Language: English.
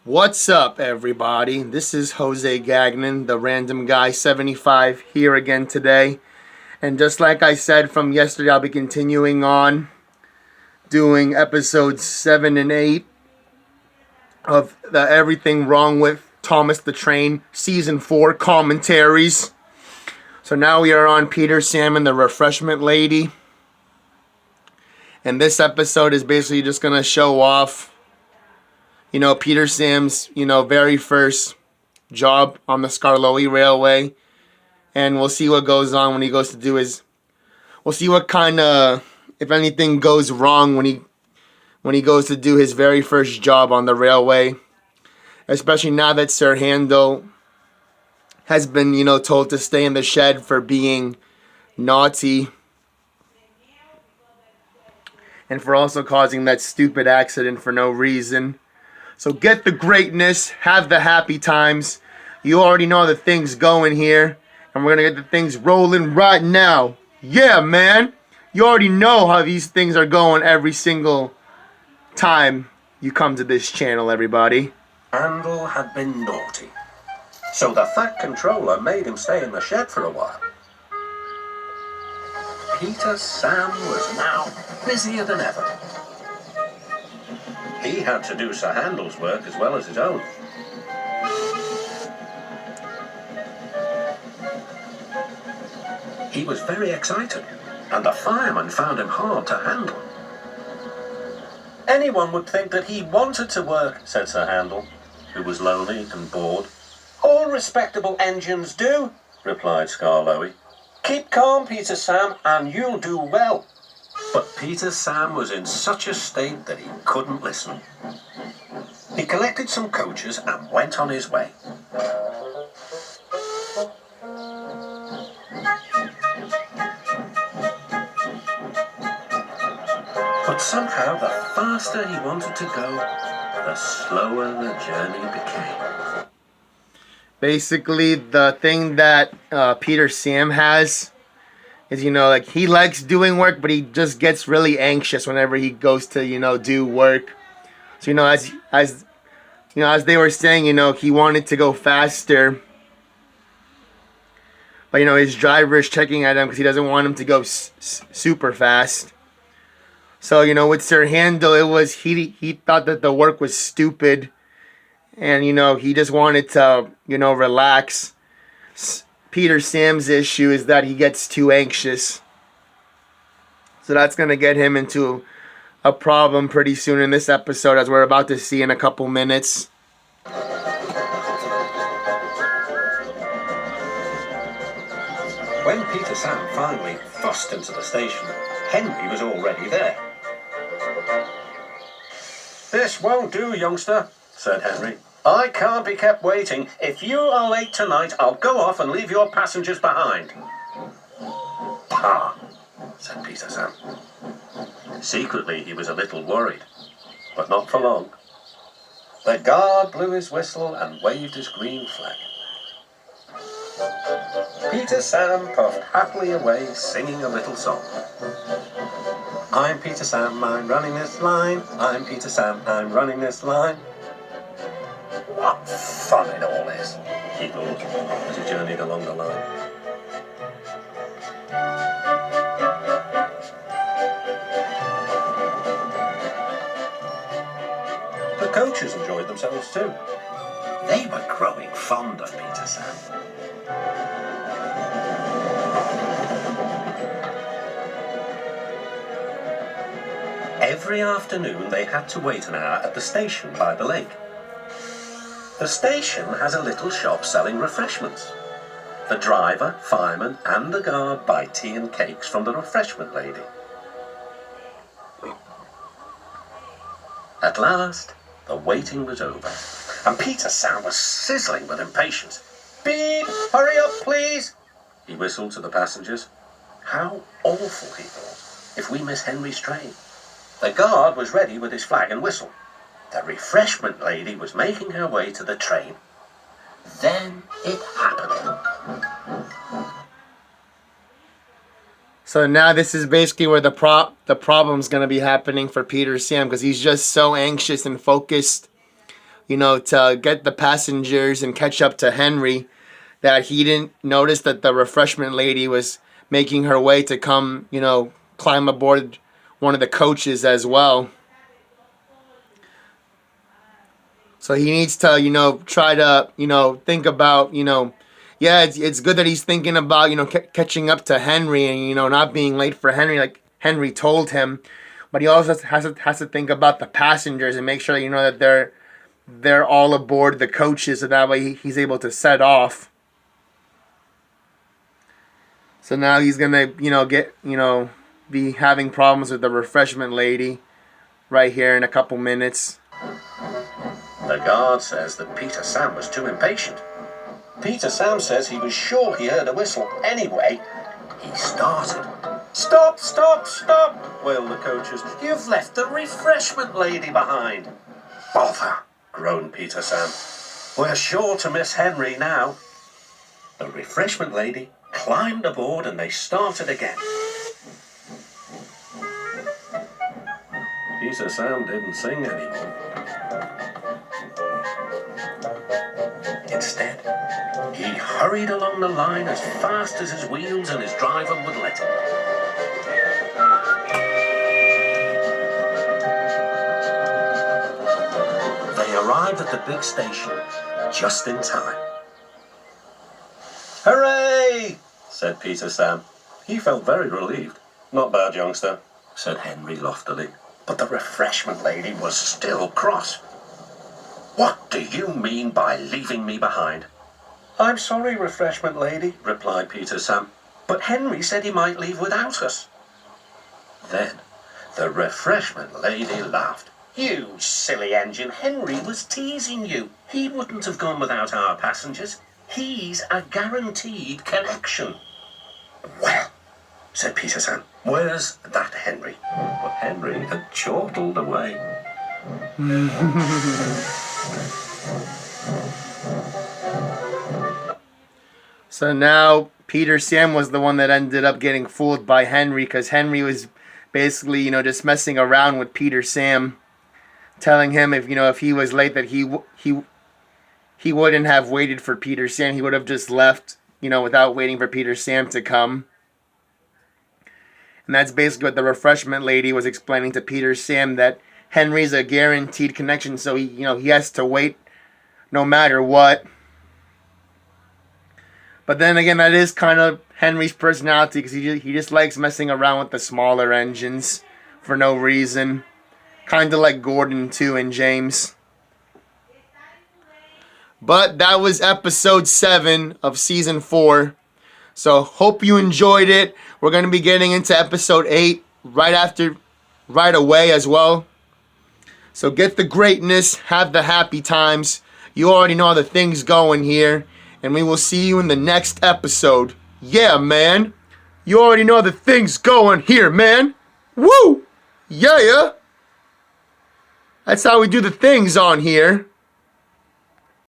What's up, everybody? This is Jose Gagnon, the Random Guy 75, here again today. And just like I said from yesterday, I'll be continuing on doing episodes 7 and 8 of the Everything Wrong with Thomas the Train Season 4 commentaries. So now we are on Peter, Sam, and the Refreshment Lady. And this episode is basically just going to show off Peter Sam's, very first job on the Skarloey Railway. And we'll see what goes on when he goes to do his... We'll see what kind of, if anything goes wrong when he goes to do his very first job on the railway. Especially now that Sir Handel has been, told to stay in the shed for being naughty. And for also causing that stupid accident for no reason. So get the greatness, have the happy times. You already know the things going here. And we're going to get the things rolling right now. Yeah, man. You already know how these things are going every single time you come to this channel, everybody. Handel had been naughty. So the Fat Controller made him stay in the shed for a while. Peter Sam was now busier than ever. He had to do Sir Handel's work as well as his own. He was very excited, and the fireman found him hard to handle. Anyone would think that he wanted to work, said Sir Handel, who was lonely and bored. All respectable engines do, replied Skarloey. Keep calm, Peter Sam, and you'll do well. But Peter Sam was in such a state that he couldn't listen. He collected some coaches and went on his way. But somehow the faster he wanted to go, the slower the journey became. Basically, the thing that Peter Sam has is, he likes doing work, but he just gets really anxious whenever he goes to, do work. So, as they were saying, he wanted to go faster. But, his driver is checking at him because he doesn't want him to go super fast. So, with Sir Handel, it was, he thought that the work was stupid. And, he just wanted to, relax. Peter Sam's issue is that he gets too anxious. So that's going to get him into a problem pretty soon in this episode, as we're about to see in a couple minutes. When Peter Sam finally fussed into the station, Henry was already there. This won't do, youngster, said Henry. I can't be kept waiting. If you are late tonight, I'll go off and leave your passengers behind. Pah, said Peter Sam. Secretly, he was a little worried, but not for long. The guard blew his whistle and waved his green flag. Peter Sam puffed happily away, singing a little song. I'm Peter Sam, I'm running this line. I'm Peter Sam, I'm running this line. What fun it all is, he thought, as he journeyed along the line. The coaches enjoyed themselves too. They were growing fond of Peter Sam. Every afternoon they had to wait an hour at the station by the lake. The station has a little shop selling refreshments. The driver, fireman, and the guard buy tea and cakes from the refreshment lady. At last, the waiting was over, and Peter Sam was sizzling with impatience. Beep! Hurry up, please! He whistled to the passengers. How awful, he thought, if we miss Henry's train. The guard was ready with his flag and whistle. The refreshment lady was making her way to the train. Then it happened. So now this is basically where the problem's going to be happening for Peter Sam, because he's just so anxious and focused to get the passengers and catch up to Henry, that he didn't notice that the refreshment lady was making her way to come, climb aboard one of the coaches as well. So he needs to, try to, think about, yeah, it's good that he's thinking about, catching up to Henry and, not being late for Henry like Henry told him. But he also has to think about the passengers and make sure, that they're all aboard the coaches, so that way he's able to set off. So now he's gonna, be having problems with the refreshment lady right here in a couple minutes. The guard says that Peter Sam was too impatient. Peter Sam says he was sure he heard a whistle. Anyway, he started. Stop, stop, stop, wailed the coaches. You've left the refreshment lady behind. Bother, groaned Peter Sam. We're sure to miss Henry now. The refreshment lady climbed aboard and they started again. Peter Sam didn't sing anymore. Instead, he hurried along the line as fast as his wheels and his driver would let him. They arrived at the big station just in time. Hooray! Said Peter Sam. He felt very relieved. Not bad, youngster, said Henry loftily. But the refreshment lady was still cross. What do you mean by leaving me behind? I'm sorry, refreshment lady, replied Peter Sam, but Henry said he might leave without us. Then the refreshment lady laughed. You silly engine, Henry was teasing you. He wouldn't have gone without our passengers. He's a guaranteed connection. Well, said Peter Sam, where's that Henry? But Henry had chortled away. So now Peter Sam was the one that ended up getting fooled by Henry, because Henry was basically, just messing around with Peter Sam, telling him if he was late that he wouldn't have waited for Peter Sam. He would have just left, without waiting for Peter Sam to come. And that's basically what the refreshment lady was explaining to Peter Sam, that Henry's a guaranteed connection, so he has to wait no matter what. But then again, that is kind of Henry's personality, because he just likes messing around with the smaller engines for no reason. Kind of like Gordon too and James. But that was episode 7 of season 4. So hope you enjoyed it. We're going to be getting into episode 8 right away as well. So get the greatness, have the happy times. You already know how the thing's going here. And we will see you in the next episode. Yeah, man. You already know the thing's going here, man. Woo! Yeah. That's how we do the things on here.